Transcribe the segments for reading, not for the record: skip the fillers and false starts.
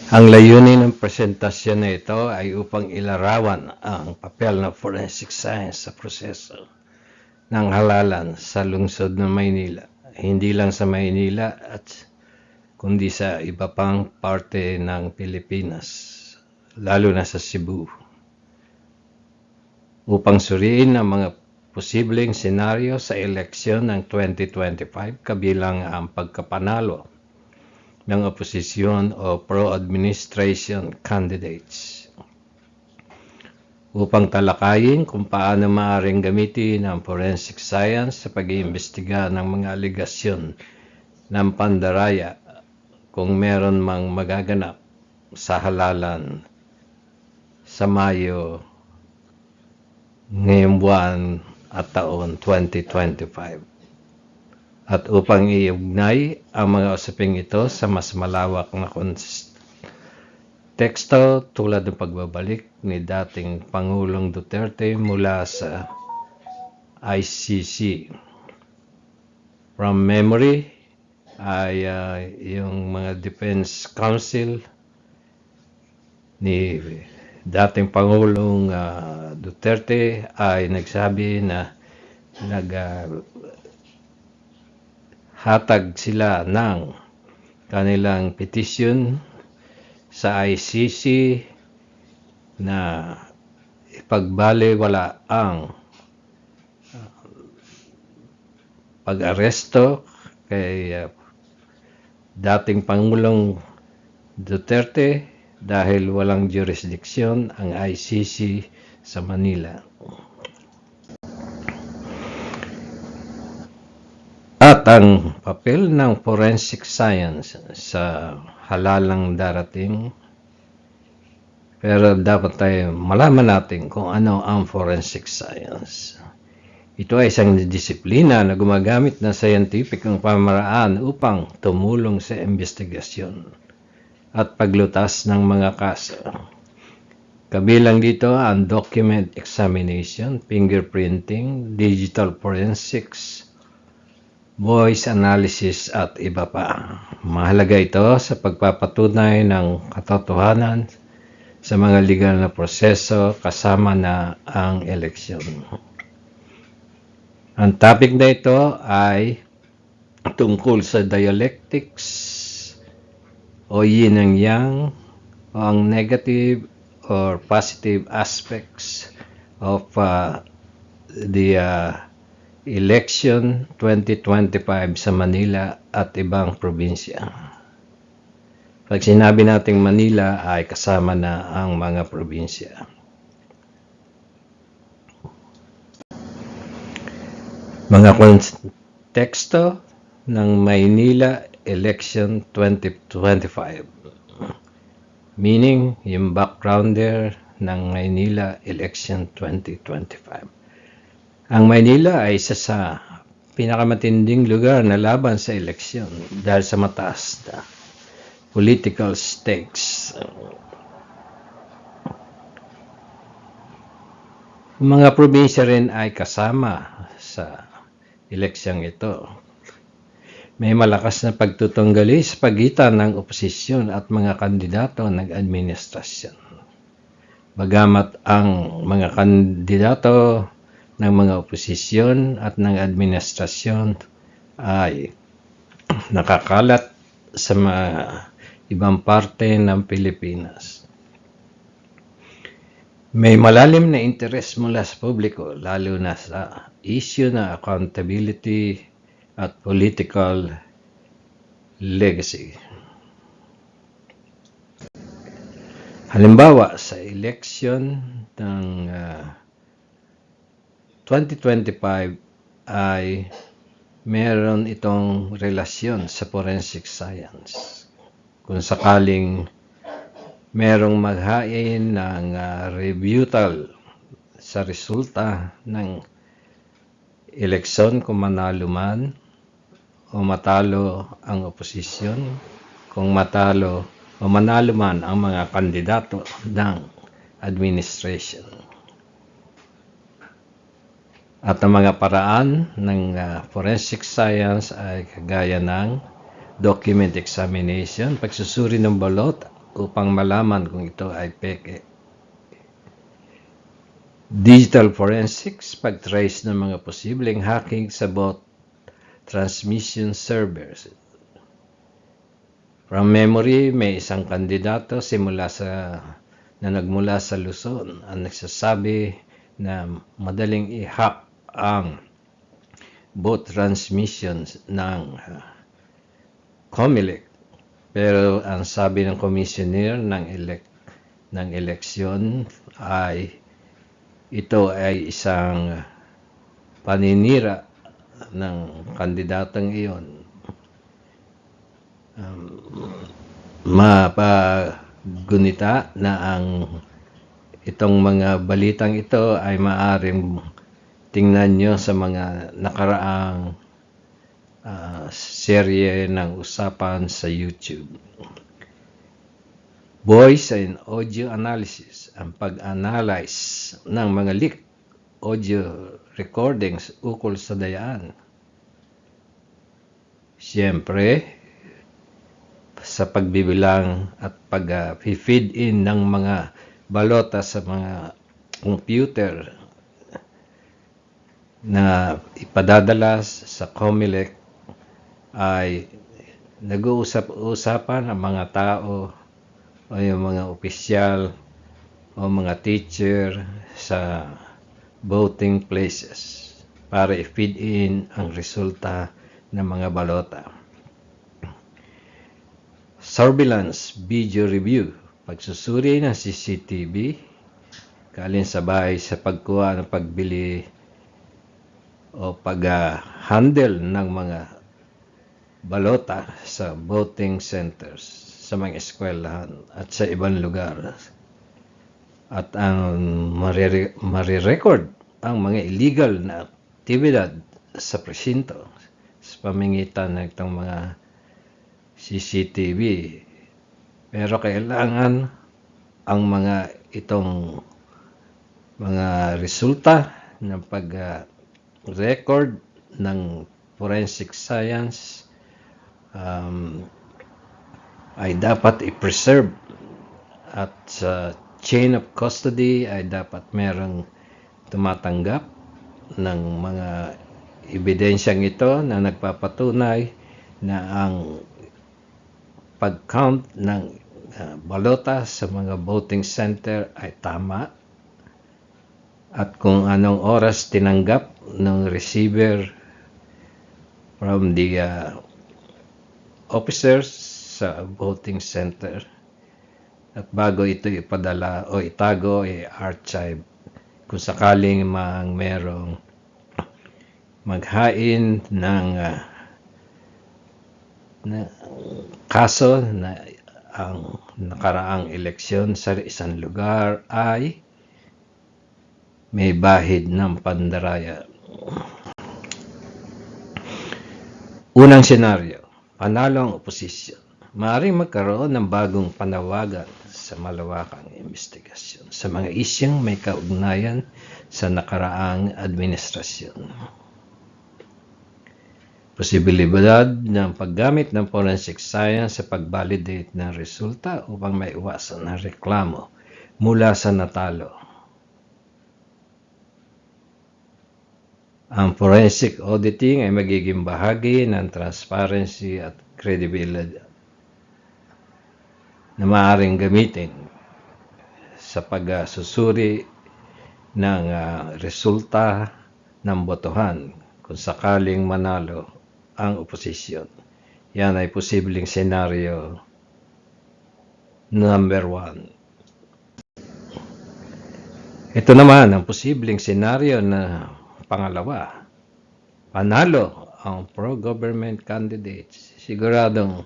Ang layunin ng presentasyon na ito ay upang ilarawan ang papel ng forensic science sa proseso ng halalan sa lungsod ng Maynila. Hindi lang sa Maynila at kundi sa iba pang parte ng Pilipinas, lalo na sa Cebu, upang suriin ang mga posibleng senaryo sa eleksyon ng 2025 kabilang ang pagkapanalo ng oposisyon o pro-administration candidates, upang talakayin kung paano maaaring gamitin ang forensic science sa pag-iimbestiga ng mga aligasyon ng pandaraya kung meron mang magaganap sa halalan sa Mayo ngayong buwan at taon 2025. At upang iugnay ang mga usaping ito sa mas malawak na teksto tulad ng pagbabalik ni dating Pangulong Duterte mula sa ICC. From memory ay yung mga Defense Council ni dating Pangulong Duterte ay nagsabi na hatag sila ng kanilang petisyon sa ICC na ipagbaliwala ang pag-aresto kay dating Pangulong Duterte dahil walang jurisdiksyon ang ICC sa Manila. At ang papel ng forensic science sa halalang darating, pero dapat tayo malaman natin kung ano ang forensic science. Ito ay isang disiplina na gumagamit ng scientificong pamaraan upang tumulong sa investigasyon at paglutas ng mga kaso. Kabilang dito ang document examination, fingerprinting, digital forensics, voice analysis at iba pa. Mahalaga ito sa pagpapatunay ng katotohanan sa mga legal na proseso kasama na ang eleksyon. Ang topic na ito ay tungkol sa dialectics o yin and yang o ang negative or positive aspects of the election 2025 sa Manila at ibang probinsya. Pag sinabi nating Manila ay kasama na ang mga probinsya. Mga konteksto ng Maynila election 2025. Meaning, yung backgrounder ng Maynila election 2025. Ang Maynila ay isa sa pinakamatinding lugar na laban sa eleksyon dahil sa mataas na political stakes. Mga probinsya rin ay kasama sa eleksyong ito. May malakas na pagtutunggali sa pagitan ng oposisyon at mga kandidato ng administrasyon. Bagamat ang mga kandidato ng mga oposisyon at ng administrasyon ay nakakalat sa mga ibang parte ng Pilipinas. May malalim na interes mula sa publiko, lalo na sa issue na accountability at political legacy. Halimbawa, sa election ng 2025 ay meron itong relasyon sa forensic science. Kung sakaling merong maghain ng rebuttal sa resulta ng eleksyon kung manalo man o matalo ang oposisyon, kung matalo o manalo man ang mga kandidato ng administration. At ang mga paraan ng forensic science ay kagaya ng document examination, pagsusuri ng balot upang malaman kung ito ay peke. Digital forensics, pag-trace ng mga posibleng hacking sa bot transmission servers. From memory, may isang kandidato na nagmula sa Luzon ang nagsasabi na madaling i-hack ang bot transmissions ng COMELEC. Pero ang sabi ng commissioner ng eleksyon ay ito ay isang paninira ng kandidatong iyon. Mapagunita na itong mga balitang ito ay maaring tingnan nyo sa mga nakaraang serye ng usapan sa YouTube. Voice and audio analysis, ang pag-analyze ng mga leaked audio recordings ukol sa dayaan. Siyempre, sa pagbibilang at pag-feed in ng mga balota sa mga computer na ipadadala sa COMELEC ay nag-uusap-usapan ang mga tao o yung mga opisyal o mga teacher sa voting places para i-feed in ang resulta ng mga balota. Surveillance video review, pagsusuri ng CCTV, kalinsabay sa pagkuha ng pagbili o pag-handle ng mga balota sa voting centers, sa mga eskwelahan at sa ibang lugar. At ang marirecord ang mga illegal na aktibidad sa presinto sa pamamagitan ng itong mga CCTV. Pero kailangan ang itong mga resulta ng pag-record ng forensic science ay dapat i-preserve at sa chain of custody ay dapat merong tumatanggap ng mga ebidensyang ito na nagpapatunay na ang pag-count ng balota sa mga voting center ay tama at kung anong oras tinanggap ng receiver from the officers sa voting center at bago ito ipadala o itago i-archive kung sakaling merong maghain ng kaso na ang nakaraang eleksyon sa isang lugar ay may bahid ng pandaraya. Unang senaryo, panalo ang oposisyon. Maaaring magkaroon ng bagong panawagan sa malawakang investigasyon sa mga isyung may kaugnayan sa nakaraang administrasyon. Posibilidad ng paggamit ng forensic science sa pag-validate ng resulta upang maiwasan ang reklamo mula sa natalo. Ang forensic auditing ay magiging bahagi ng transparency at credibility na maaaring gamitin sa pagsusuri ng resulta ng botohan kung sakaling manalo ang oposisyon. Yan ay posibleng senaryo number 1. Ito naman ang posibleng senaryo na pangalawa. Panalo ang pro-government candidates. Siguradong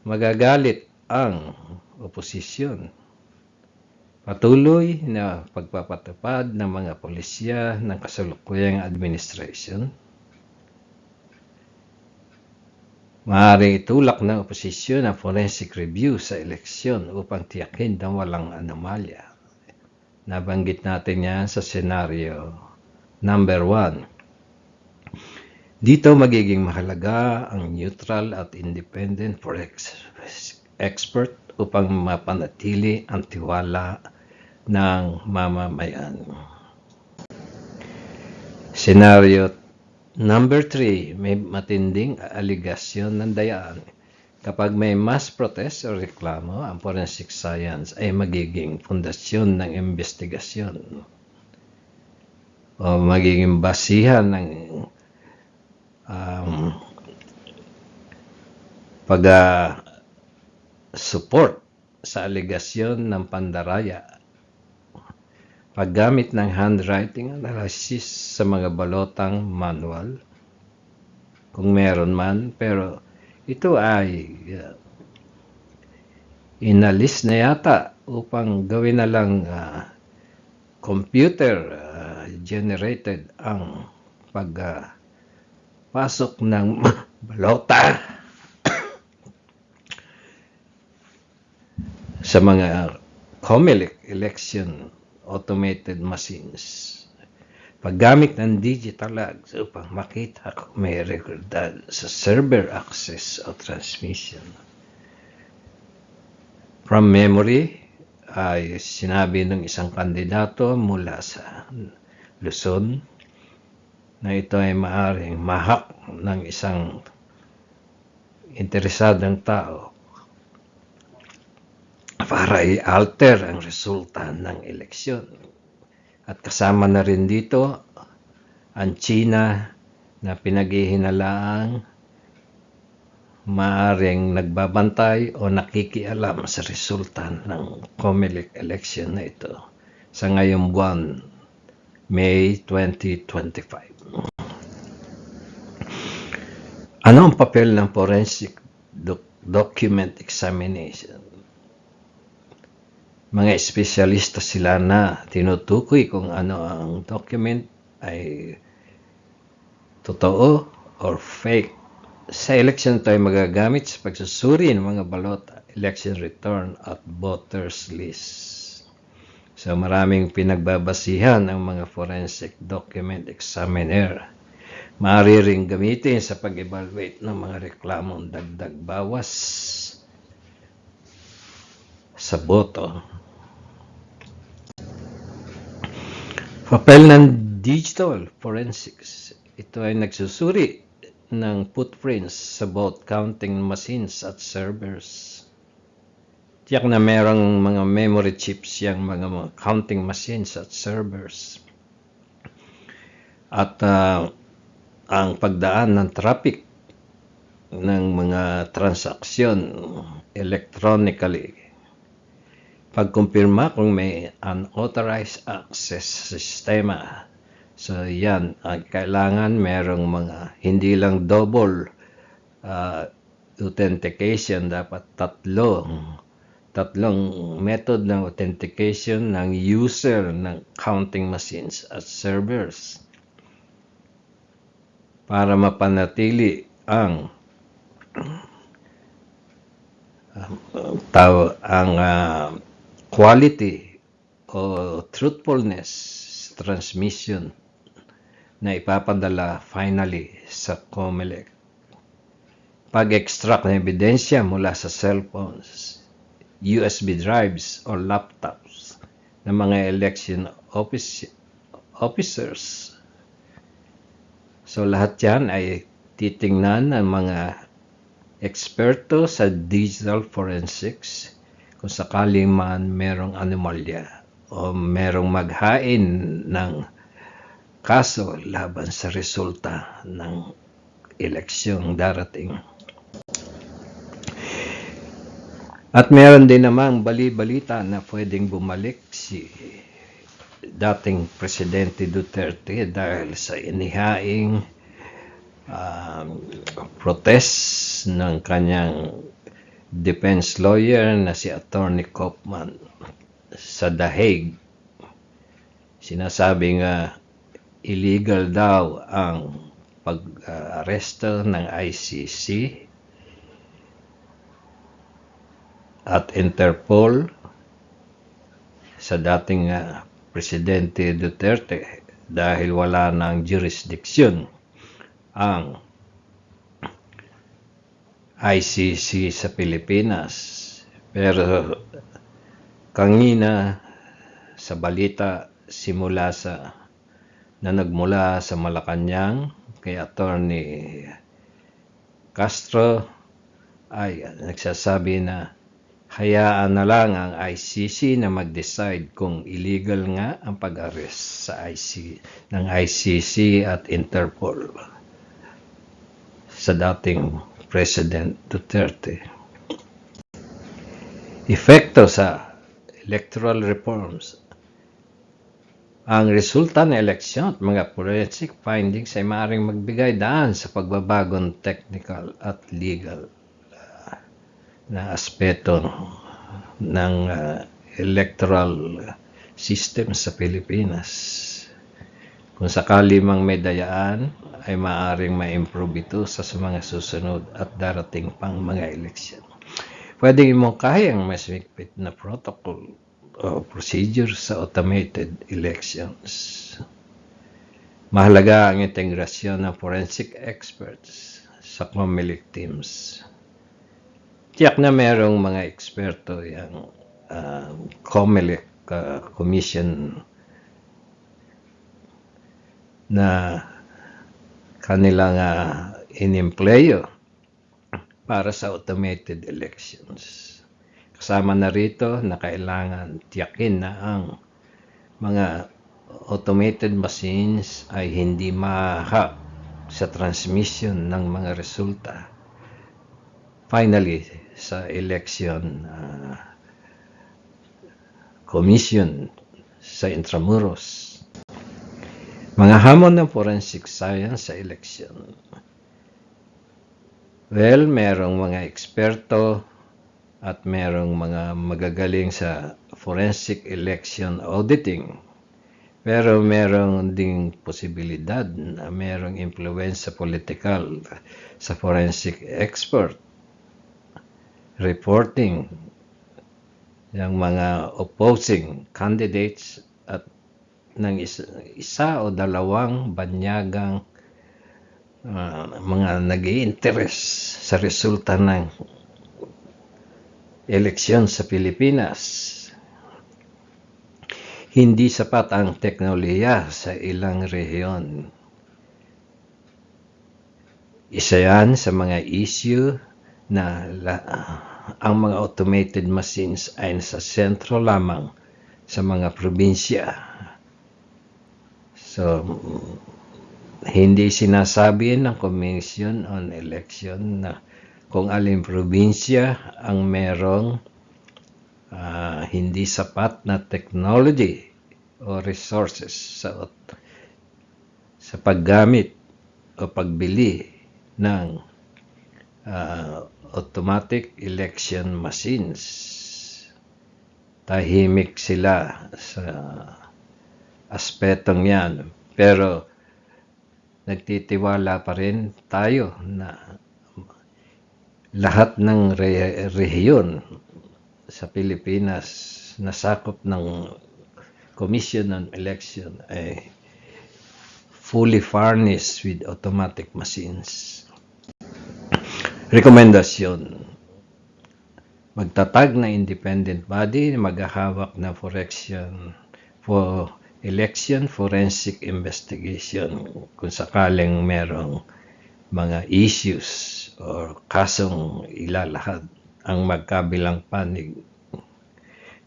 magagalit ang oposisyon. Patuloy na pagpapatupad ng mga pulisya ng kasalukuyang administration. Maaaring itulak ng oposisyon ang forensic review sa eleksyon upang tiyakin na walang anomalya. Nabanggit natin yan sa senaryo number 1. Dito magiging mahalaga ang neutral at independent expert upang mapanatili ang tiwala ng mamamayan. Senaryo number 3, may matinding aligasyon ng dayaan. Kapag may mass protest o reklamo, ang forensic science ay magiging pundasyon ng investigasyon o magiging basihan ng pag-support sa aligasyon ng pandaraya. Paggamit ng handwriting analysis sa mga balotang manual, kung meron man, pero ito ay inalis na yata upang gawin na lang computer generated ang pagpasok ng balota sa mga COMELEC election automated machines. Paggamit ng digital logs upang makita kung may rekordad sa server access o transmission. From memory, ay sinabi ng isang kandidato mula sa Luzon na ito ay maaaring mahak ng isang interesadong tao para i-alter ang resulta ng eleksyon. At kasama na rin dito ang China na pinaghihinalaang maaaring nagbabantay o nakikialam sa resulta ng COMELEC election na ito sa ngayong buwan, May 2025. Ano ang papel ng forensic document examination? Mga espesyalista sila na tinutukoy kung ano ang document ay totoo or fake. Sa election ito ay magagamit sa pagsusuri ng mga balota, election return at voters list. So maraming pinagbabasihan ang mga forensic document examiner. Maaari ring gamitin sa pag-evaluate ng mga reklamong dagdag bawas sa boto. Papel ng digital forensics. Ito ay nagsusuri ng footprints sa vote counting machines at servers. Tiyak na merong mga memory chips yung mga counting machines at servers. At ang pagdaan ng traffic ng mga transaksyon electronically. Pagkumpirma kung may unauthorized access sa sistema. So yan, kailangan merong mga hindi lang double authentication, dapat tatlong method ng authentication ng user ng counting machines at servers para mapanatili ang quality o truthfulness transmission na ipapadala finally sa COMELEC. Pag-extract ng ebidensya mula sa cellphones, USB drives o laptops ng mga election officers. So lahat yan ay titingnan ng mga eksperto sa digital forensics kung sakaling man merong anomalya o merong maghain ng kaso laban sa resulta ng eleksyong darating. At meron din namang bali-balita na pwedeng bumalik si dating Presidente Duterte dahil sa inihaing protest ng kanyang defense lawyer na si Attorney Kaufman sa The Hague. Sinasabing illegal daw ang pag-aresto ng ICC at Interpol sa dating Presidente Duterte dahil wala ng jurisdiction ang ICC sa Pilipinas. Pero kanina sa balita na nagmula sa Malacanang kay Attorney Castro ay nagsasabi na hayaan na lang ang ICC na mag-decide kung illegal nga ang pag-arrest ng ICC at Interpol sa dating President Duterte. Epekto sa electoral reforms. Ang resulta ng eleksyon at mga forensic findings ay maaaring magbigay daan sa pagbabagong technical at legal na aspeto ng electoral system sa Pilipinas. Kung sakali mang may dayaan, ay maaaring ma-improve ito sa mga susunod at darating pang mga eleksyon. Pwedeng imungkahi ang mas higpit na protocol o procedure sa automated elections. Mahalaga ang integrasyon ng forensic experts sa COMELEC teams. Tiyak na merong mga eksperto yung COMELEC Commission na kanilang inimpleyo para sa automated elections. Kasama na rito na kailangan tiyakin na ang mga automated machines ay hindi ma-hack sa transmission ng mga resulta. Finally, sa election commission sa Intramuros. Mga hamon ng forensic science sa election. Well, merong mga eksperto at merong mga magagaling sa forensic election auditing. Pero merong ding posibilidad na merong influence sa political sa forensic expert reporting ng mga opposing candidates at ng isa o dalawang banyagang mga nag-i-interest sa resulta ng eleksyon sa Pilipinas. Hindi sapat ang teknolohiya sa ilang rehiyon. Isa yan sa mga issue na ang mga automated machines ay nasa sentro lamang sa mga probinsya. So, hindi sinasabi ng Commission on Election na kung alin probinsya ang merong hindi sapat na technology o resources sa paggamit o pagbili ng automatic election machines. Tahimik sila sa aspetong yan. Pero nagtitiwala pa rin tayo na lahat ng rehiyon sa Pilipinas na sakop ng Commission on Election ay fully furnished with automatic machines. Rekomendasyon. Magtatag na independent body na maghahawak ng election forensic investigation kung sakaling merong mga issues o kasong ilalahad ang magkabilang panig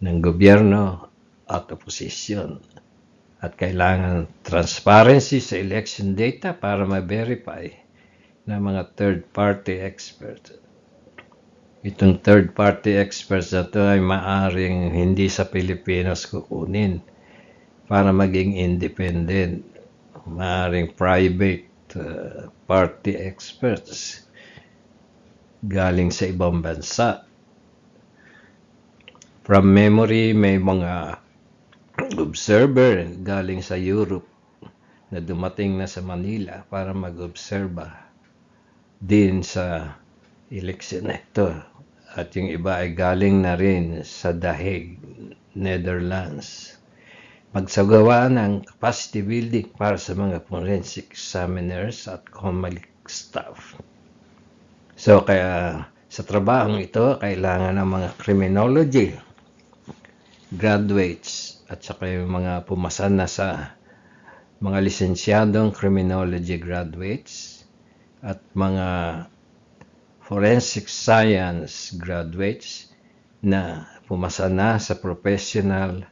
ng gobyerno at oposisyon. At kailangan transparency sa election data para ma-verify ng mga third-party experts. Itong third-party experts na ito ay maaring hindi sa Pilipinas kukunin para maging independent. Maaring private party experts galing sa ibang bansa. From memory, may mga observer galing sa Europe na dumating na sa Manila para mag-obserba din sa election na ito. At yung iba ay galing na rin sa The Hague, Netherlands. Magsagawa ng capacity building para sa mga forensic examiners at COMELEC staff. So kaya Sa trabahong ito, kailangan ng mga criminology graduates at saka yung mga pumasa na sa mga lisensyadong criminology graduates at mga forensic science graduates na pumasa na sa professional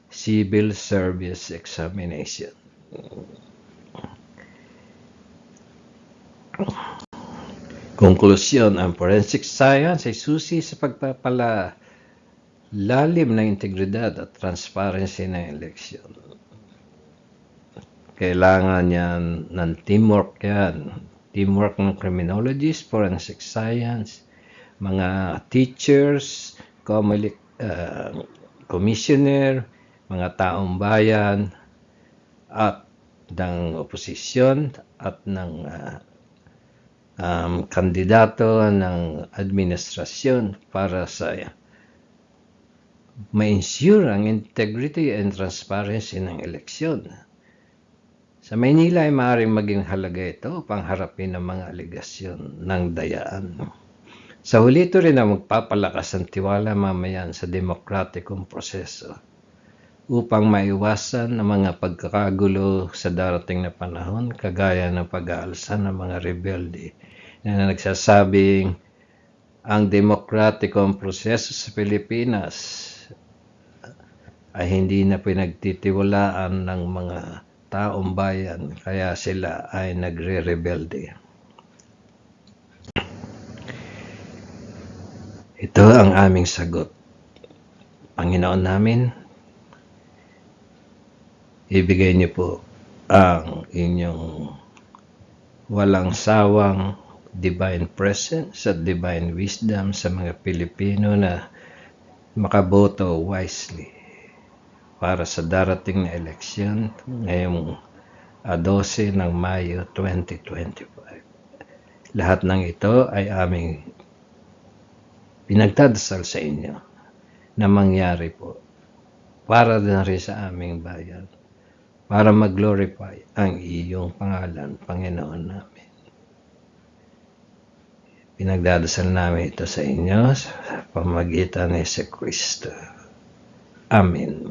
civil service examination. Konklusyon, ang forensic science ay susi sa pagpapalalim ng integridad at transparency ng eleksyon. Kailangan yan ng teamwork yan. Teamwork ng criminologists, forensic science, mga teachers, commissioner, mga taong bayan, at ng oposisyon at ng kandidato ng administrasyon para sa ma-ensure ang integrity and transparency ng eleksyon. Sa Maynila ay maaaring maging halaga ito upang harapin ang mga aligasyon ng dayaan. Sa huli, ito rin ang magpapalakas ng tiwala mamayan sa demokratikong proseso upang maiwasan ang mga pagkakagulo sa darating na panahon, kagaya ng pag-aalsa ng mga rebelde na nagsasabing ang demokratikong proseso sa Pilipinas ay hindi na pinagtitiwalaan ng mga taong bayan, kaya sila ay nagre-rebelde. Ito ang aming sagot. Panginoon namin, ibigay niyo po ang inyong walang sawang divine presence at divine wisdom sa mga Pilipino na makaboto wisely para sa darating na eleksyon ngayong 12 ng Mayo 2025. Lahat ng ito ay aming pinagdadasal sa inyo na mangyari po para din rin sa aming bayan, para mag-glorify ang iyong pangalan, Panginoon namin. Pinagdadasal namin ito sa inyo sa pamamagitan ni Jesu Kristo. Amen.